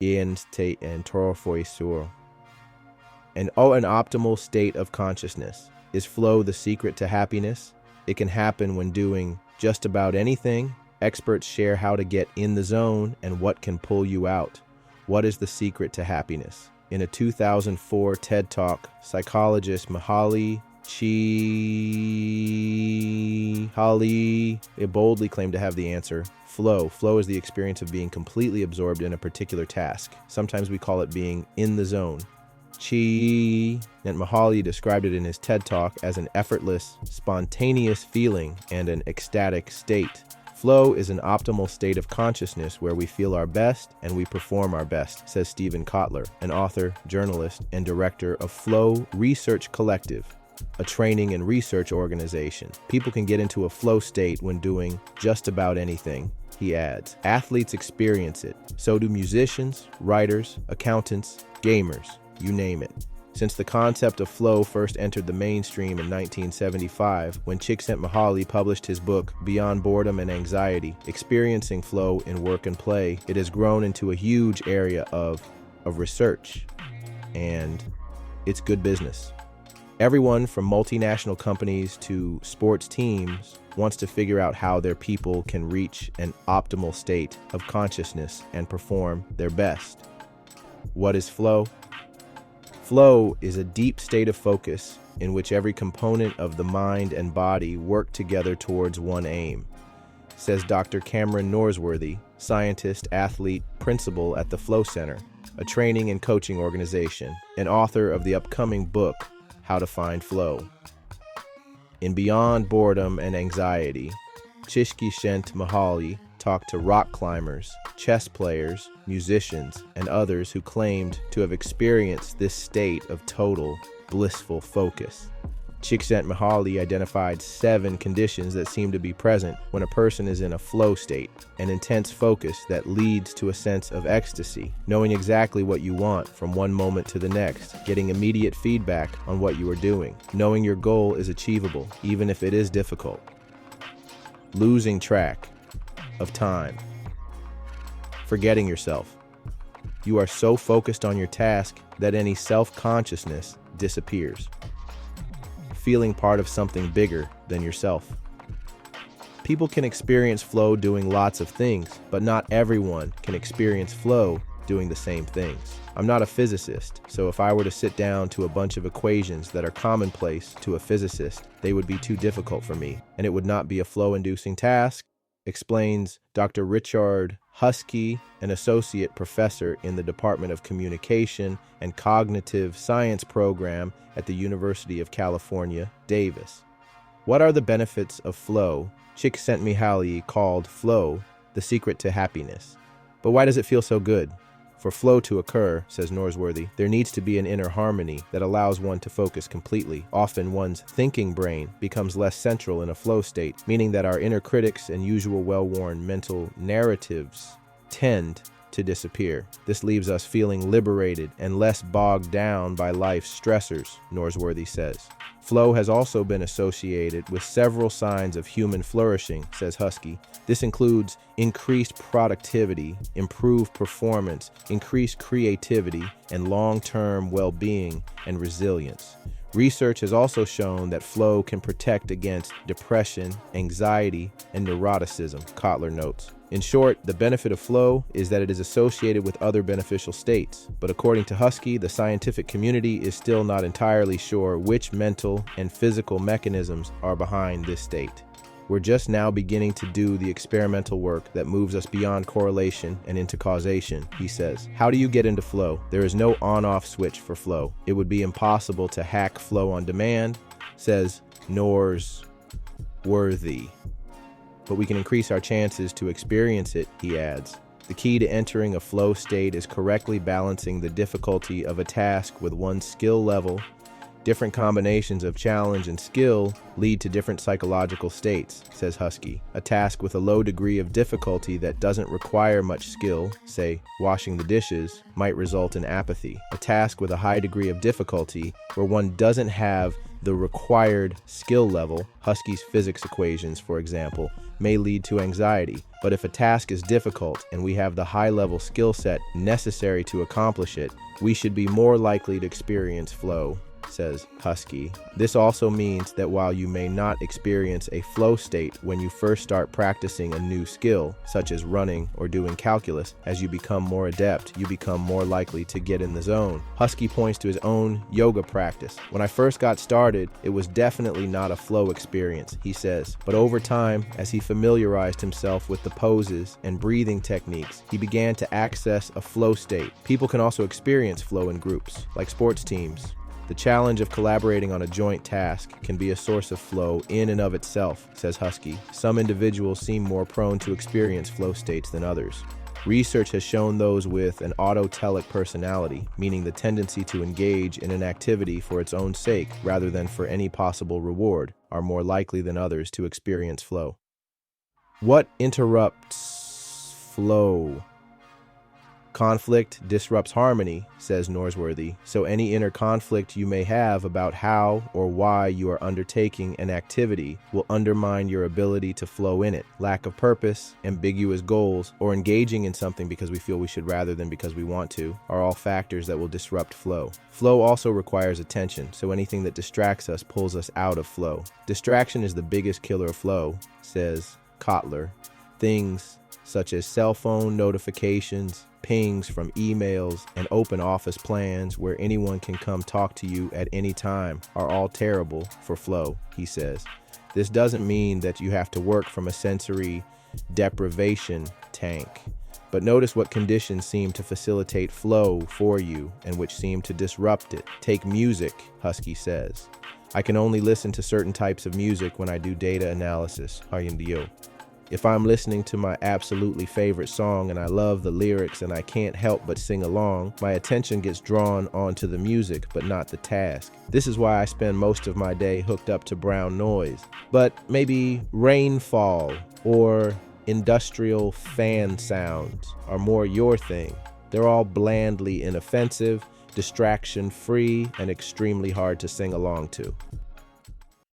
and Norsworthy. An optimal state of consciousness. Is flow the secret to happiness? It can happen when doing just about anything. Experts share how to get in the zone and what can pull you out. What is the secret to happiness? In a 2004 TED Talk, psychologist Mihaly Csikszentmihalyi boldly claimed to have the answer. Flow. Flow is the experience of being completely absorbed in a particular task. Sometimes we call it being in the zone. Csikszentmihalyi described it in his TED Talk as an effortless, spontaneous feeling and an ecstatic state. Flow is an optimal state of consciousness where we feel our best and we perform our best, says Steven Kotler, an author, journalist, and director of Flow Research Collective, a training and research organization. People can get into a flow state when doing just about anything, he adds. Athletes experience it. So do musicians, writers, accountants, gamers, you name it. Since the concept of flow first entered the mainstream in 1975, when Csikszentmihalyi published his book, Beyond Boredom and Anxiety, Experiencing Flow in Work and Play, it has grown into a huge area of research, and it's good business. Everyone from multinational companies to sports teams wants to figure out how their people can reach an optimal state of consciousness and perform their best. What is flow? Flow is a deep state of focus in which every component of the mind and body work together towards one aim, says Dr. Cameron Norsworthy, scientist, athlete, principal at the Flow Center, a training and coaching organization, and author of the upcoming book, How to Find Flow. In Beyond Boredom and Anxiety, Csikszentmihalyi talked to rock climbers, chess players, musicians, and others who claimed to have experienced this state of total, blissful focus. Csikszentmihalyi identified 7 conditions that seem to be present when a person is in a flow state, an intense focus that leads to a sense of ecstasy, knowing exactly what you want from one moment to the next, getting immediate feedback on what you are doing, knowing your goal is achievable, even if it is difficult, losing track of time, forgetting yourself. You are so focused on your task that any self-consciousness disappears. Feeling part of something bigger than yourself. People can experience flow doing lots of things, but not everyone can experience flow doing the same things. I'm not a physicist, so if I were to sit down to a bunch of equations that are commonplace to a physicist, they would be too difficult for me, and it would not be a flow-inducing task, explains Dr. Richard Huskey, an associate professor in the Department of Communication and Cognitive Science program at the University of California, Davis. What are the benefits of flow? Csikszentmihalyi called flow the secret to happiness. But why does it feel so good? For flow to occur, says Norsworthy, there needs to be an inner harmony that allows one to focus completely. Often one's thinking brain becomes less central in a flow state, meaning that our inner critics and usual well-worn mental narratives tend to disappear. This leaves us feeling liberated and less bogged down by life's stressors, Norsworthy says. Flow has also been associated with several signs of human flourishing, says Huskey. This includes increased productivity, improved performance, increased creativity, and long-term well-being and resilience. Research has also shown that flow can protect against depression, anxiety, and neuroticism, Kotler notes. In short, the benefit of flow is that it is associated with other beneficial states. But according to Huskey, the scientific community is still not entirely sure which mental and physical mechanisms are behind this state. We're just now beginning to do the experimental work that moves us beyond correlation and into causation, he says. How do you get into flow? There is no on-off switch for flow. It would be impossible to hack flow on demand, says Norsworthy. But we can increase our chances to experience it, he adds. The key to entering a flow state is correctly balancing the difficulty of a task with one's skill level. Different combinations of challenge and skill lead to different psychological states, says Huskey. A task with a low degree of difficulty that doesn't require much skill, say washing the dishes, might result in apathy. A task with a high degree of difficulty, where one doesn't have The required skill level, Huskey's physics equations, for example, may lead to anxiety. But if a task is difficult and we have the high-level skill set necessary to accomplish it, we should be more likely to experience flow, says Huskey. This also means that while you may not experience a flow state when you first start practicing a new skill, such as running or doing calculus, as you become more adept, you become more likely to get in the zone. Huskey points to his own yoga practice. When I first got started, it was definitely not a flow experience, he says. But over time, as he familiarized himself with the poses and breathing techniques, he began to access a flow state. People can also experience flow in groups, like sports teams. The challenge of collaborating on a joint task can be a source of flow in and of itself, says Huskey. Some individuals seem more prone to experience flow states than others. Research has shown those with an autotelic personality, meaning the tendency to engage in an activity for its own sake rather than for any possible reward, are more likely than others to experience flow. What interrupts flow? Conflict disrupts harmony, says Norsworthy, so any inner conflict you may have about how or why you are undertaking an activity will undermine your ability to flow in it. Lack of purpose, ambiguous goals, or engaging in something because we feel we should rather than because we want to, are all factors that will disrupt flow. Flow also requires attention, so anything that distracts us pulls us out of flow. Distraction is the biggest killer of flow, says Kotler. Things such as cell phone notifications, pings from emails, and open office plans where anyone can come talk to you at any time are all terrible for flow, he says. This doesn't mean that you have to work from a sensory deprivation tank, but notice what conditions seem to facilitate flow for you and which seem to disrupt it. Take music, Huskey says. I can only listen to certain types of music when I do data analysis. If I'm listening to my absolutely favorite song and I love the lyrics and I can't help but sing along, my attention gets drawn onto the music but not the task. This is why I spend most of my day hooked up to brown noise. But maybe rainfall or industrial fan sounds are more your thing. They're all blandly inoffensive, distraction-free, and extremely hard to sing along to.